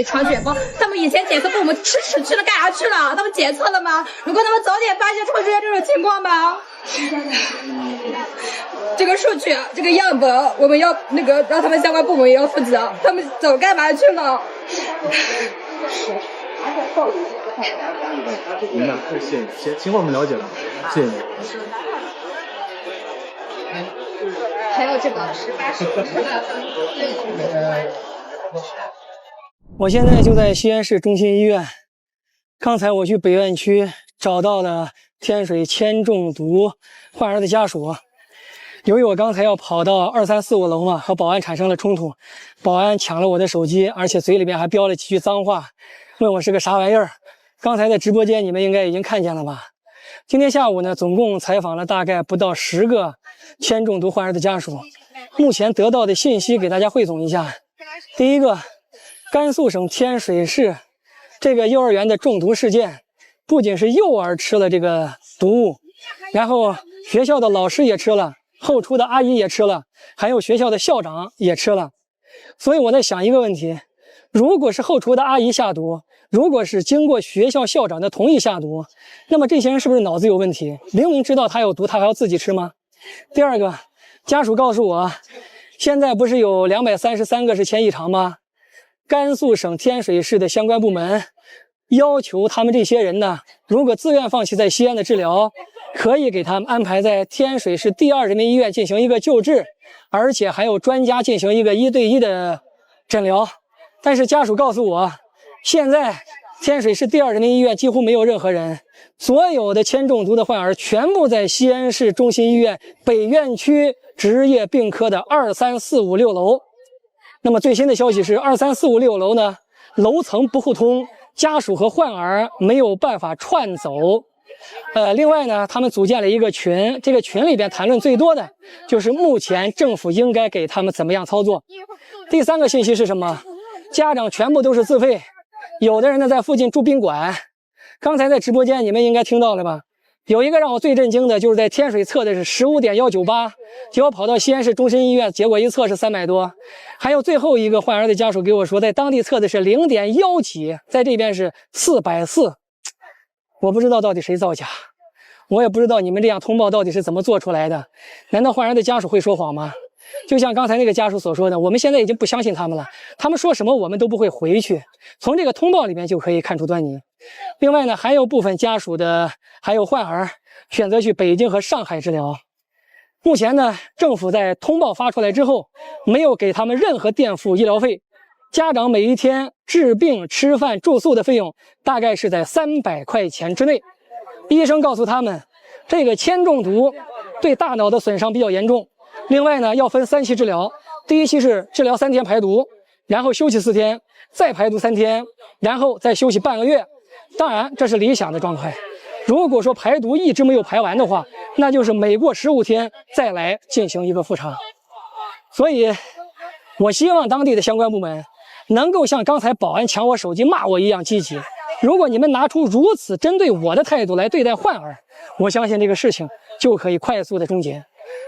肠卷包，他们以前检测部门吃屎吃了干啥去了？他们检测了吗？如果他们早点发现，会出现这种情况吗？这个数据，这个样本，我们要让他们相关部门也要负责。他们走干嘛去了？明白，谢谢，情况我们了解了，谢谢你。还有这个我现在就在西安市中心医院。刚才我去北院区找到了天水铅中毒患儿的家属。由于我刚才要跑到2、3、4、5楼嘛，和保安产生了冲突，保安抢了我的手机，而且嘴里面还飙了几句脏话，问我是个啥玩意儿。刚才在直播间你们应该已经看见了吧？今天下午呢，总共采访了大概不到10个铅中毒患儿的家属。目前得到的信息给大家汇总一下。第一个，甘肃省天水市这个幼儿园的中毒事件，不仅是幼儿吃了这个毒物，然后学校的老师也吃了，后厨的阿姨也吃了，还有学校的校长也吃了。所以我在想一个问题，如果是后厨的阿姨下毒，如果是经过学校校长的同意下毒，那么这些人是不是脑子有问题？明明知道他有毒，他还要自己吃吗？第二个，家属告诉我，现在不是有233个是铅异常吗？甘肃省天水市的相关部门要求他们这些人呢，如果自愿放弃在西安的治疗，可以给他们安排在天水市第2人民医院进行一个救治，而且还有专家进行一个1对1的诊疗。但是家属告诉我，现在天水市第2人民医院几乎没有任何人，所有的铅中毒的患儿全部在西安市中心医院北院区职业病科的2、3、4、5、6楼。那么最新的消息是2、3、4、5、6楼呢，楼层不互通，家属和患儿没有办法串走。另外呢，他们组建了一个群，这个群里边谈论最多的就是目前政府应该给他们怎么样操作。第3个信息是什么？家长全部都是自费，有的人呢在附近住宾馆。刚才在直播间你们应该听到了吧？有一个让我最震惊的，就是在天水测的是15.198，结果跑到西安市中心医院，结果一测是300多。还有最后一个患儿的家属给我说，在当地测的是0.1几，在这边是440。我不知道到底谁造假，我也不知道你们这样通报到底是怎么做出来的。难道患儿的家属会说谎吗？就像刚才那个家属所说的，我们现在已经不相信他们了，他们说什么我们都不会回去。从这个通报里面就可以看出端倪。另外呢，还有部分家属的还有患儿选择去北京和上海治疗。目前呢，政府在通报发出来之后，没有给他们任何垫付医疗费，家长每一天治病、吃饭、住宿的费用大概是在300块钱之内。医生告诉他们，这个铅中毒对大脑的损伤比较严重。另外呢，要分3期治疗，第1期是治疗3天排毒，然后休息4天，再排毒3天，然后再休息半个月。当然，这是理想的状态。如果说排毒一直没有排完的话，那就是每过15天再来进行一个复查。所以，我希望当地的相关部门能够像刚才保安抢我手机骂我一样积极。如果你们拿出如此针对我的态度来对待患儿，我相信这个事情就可以快速的终结。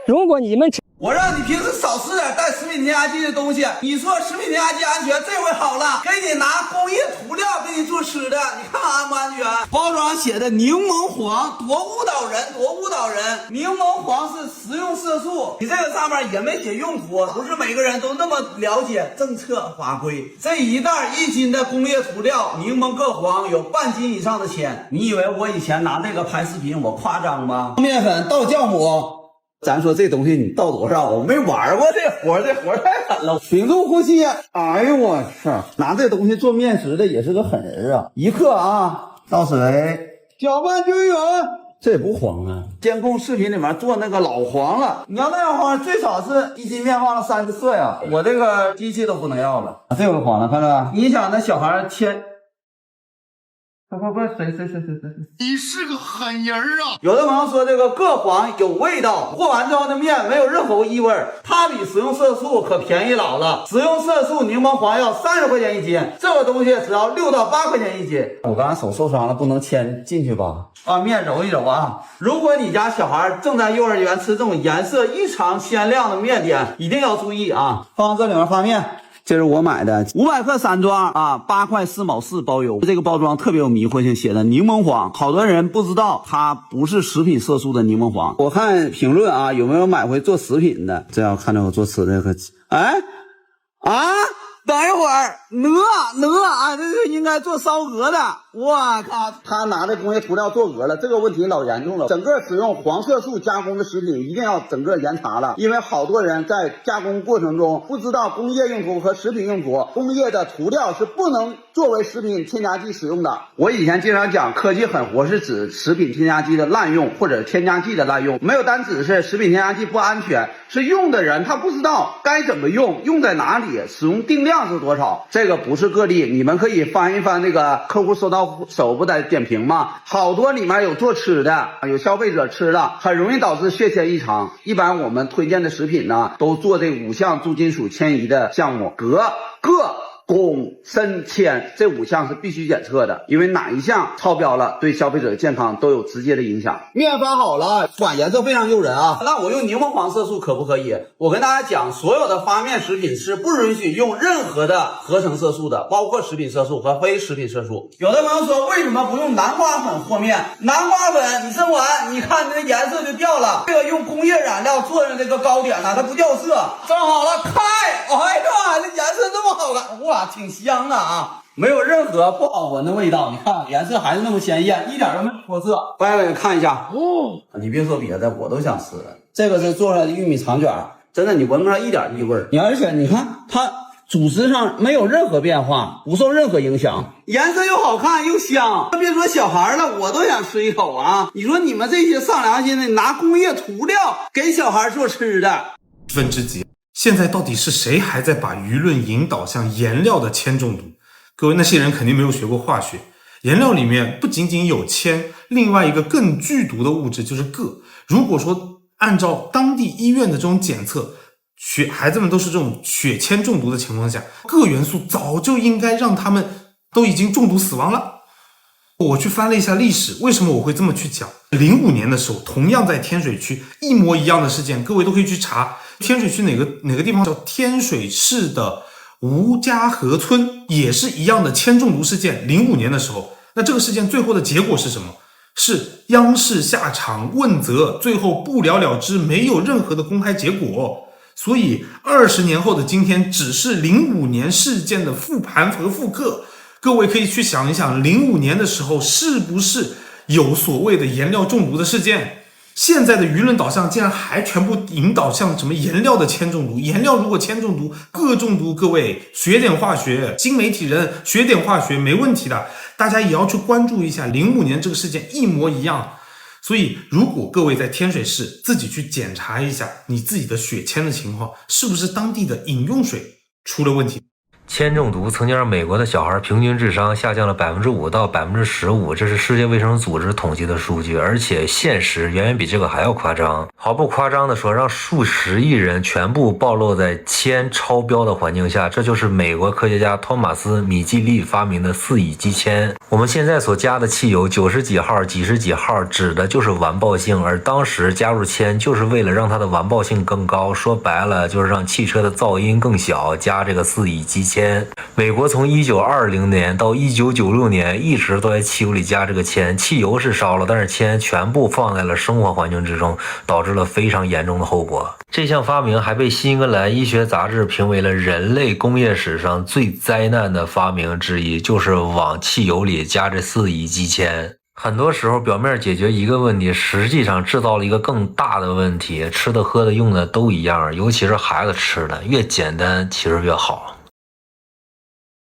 如果你们我让你平时少吃点带食品添加剂的东西，你说食品添加剂安全，这回好了，给你拿工业涂料给你做吃的，你看安不安全？包装上写的柠檬黄，多误导人，多误导人！柠檬黄是食用色素，你这个上面也没写用途，不是每个人都那么了解政策法规。这一袋1斤的工业涂料，柠檬各黄有半斤以上的铅，你以为我以前拿这个拍视频我夸张吗？面粉倒酵母。咱说这东西你倒多少？我没玩过这活，这活太狠了。屏住呼吸，哎呦我操！拿这东西做面食的也是个狠人啊！1克啊，倒水，搅拌均匀。这也不黄啊！监控视频里面做那个老黄了，你要那样黄，最少是1斤面放了30克呀！我这个机器都不能要了，这回黄了，看着吧？你想那小孩签。快，谁？你是个狠人啊！有的朋友说这个铬黄有味道，和完之后的面没有任何异味，它比食用色素可便宜老了。食用色素柠檬黄要30块钱1斤，这个东西只要6到8块钱1斤。我刚才手受伤了，不能牵进去吧？把面揉一揉啊！如果你家小孩正在幼儿园吃这种颜色异常鲜亮的面点，一定要注意啊！放这里面发面。这是我买的500克散装啊，8块4毛4包邮。这个包装特别有迷惑性，写的柠檬黄，好多人不知道它不是食品色素的柠檬黄。我看评论啊，有没有买回做食品的？这要看着我做吃的可等一会儿，鹅啊，这是应该做烧鹅的。我靠，他拿的工业涂料做鹅了，这个问题老严重了。整个使用黄色素加工的食品一定要整个严查了，因为好多人在加工过程中不知道工业用途和食品用途，工业的涂料是不能作为食品添加剂使用的。我以前经常讲科技狠活是指食品添加剂的滥用或者添加剂的滥用，没有单指是食品添加剂不安全，是用的人他不知道该怎么用，用在哪里，使用定量是多少。这个不是个例，你们可以翻一翻那个客户收到手不得点评嘛，好多里面有做吃的，有消费者吃了很容易导致血铅异常。一般我们推荐的食品呢，都做这5项重金属迁移的项目，镉、铬、汞、砷、铅这5项是必须检测的，因为哪一项超标了，对消费者的健康都有直接的影响。面发好了，管颜色非常诱人啊。那我用柠檬黄色素可不可以？我跟大家讲，所有的发面食品是不允许用任何的合成色素的，包括食品色素和非食品色素。有的朋友说，为什么不用南瓜粉和面？南瓜粉你蒸完，你看这颜色就掉了。这个用工业染料做的这个糕点呢，它不掉色。蒸好了，开！哎呀，这颜色这么好看，哇，挺香的啊！没有任何不好闻的味道，你看颜色还是那么鲜艳，一点都没脱色。掰开看一下，你别说别的，我都想吃了。这个是做出来的玉米长卷，真的你闻不上一点异味。而且你看它组织上没有任何变化，不受任何影响，颜色又好看又香。别说小孩了，我都想吃一口啊！你说你们这些上良心的拿工业涂料给小孩做吃的，分之几。现在到底是谁还在把舆论引导向颜料的铅中毒？各位，那些人肯定没有学过化学。颜料里面不仅仅有铅，另外一个更剧毒的物质就是铬。如果说按照当地医院的这种检测，孩子们都是这种血铅中毒的情况下，铬元素早就应该让他们都已经中毒死亡了。我去翻了一下历史，为什么我会这么去讲？05年的时候，同样在天水区一模一样的事件，各位都可以去查。天水区哪个地方叫天水市的吴家河村，也是一样的铅中毒事件。05年的时候，那这个事件最后的结果是什么？是央视下场问责，最后不了了之，没有任何的公开结果。所以20年后的今天，只是05年事件的复盘和复刻。各位可以去想一想，05年的时候是不是有所谓的颜料中毒的事件？现在的舆论导向竟然还全部引导向什么颜料的铅中毒，颜料如果铅中毒，铬中毒，各位学点化学，新媒体人学点化学没问题的，大家也要去关注一下05年这个事件一模一样。所以如果各位在天水市自己去检查一下你自己的血铅的情况，是不是当地的饮用水出了问题。铅中毒曾经让美国的小孩平均智商下降了5%到15%，这是世界卫生组织统计的数据，而且现实远远比这个还要夸张。毫不夸张的说，让数十亿人全部暴露在铅超标的环境下，这就是美国科学家托马斯·米季利发明的4乙基铅。我们现在所加的汽油90几号、几十几号指的就是完爆性，而当时加入铅就是为了让它的完爆性更高，说白了就是让汽车的噪音更小，加这个4乙基铅。美国从1920年到1996年一直都在汽油里加这个铅，汽油是烧了，但是铅全部放在了生活环境之中，导致了非常严重的后果。这项发明还被新英格兰医学杂志评为了人类工业史上最灾难的发明之一，就是往汽油里加这4乙基铅。很多时候表面解决一个问题，实际上制造了一个更大的问题，吃的喝的用的都一样，尤其是孩子吃的，越简单其实越好。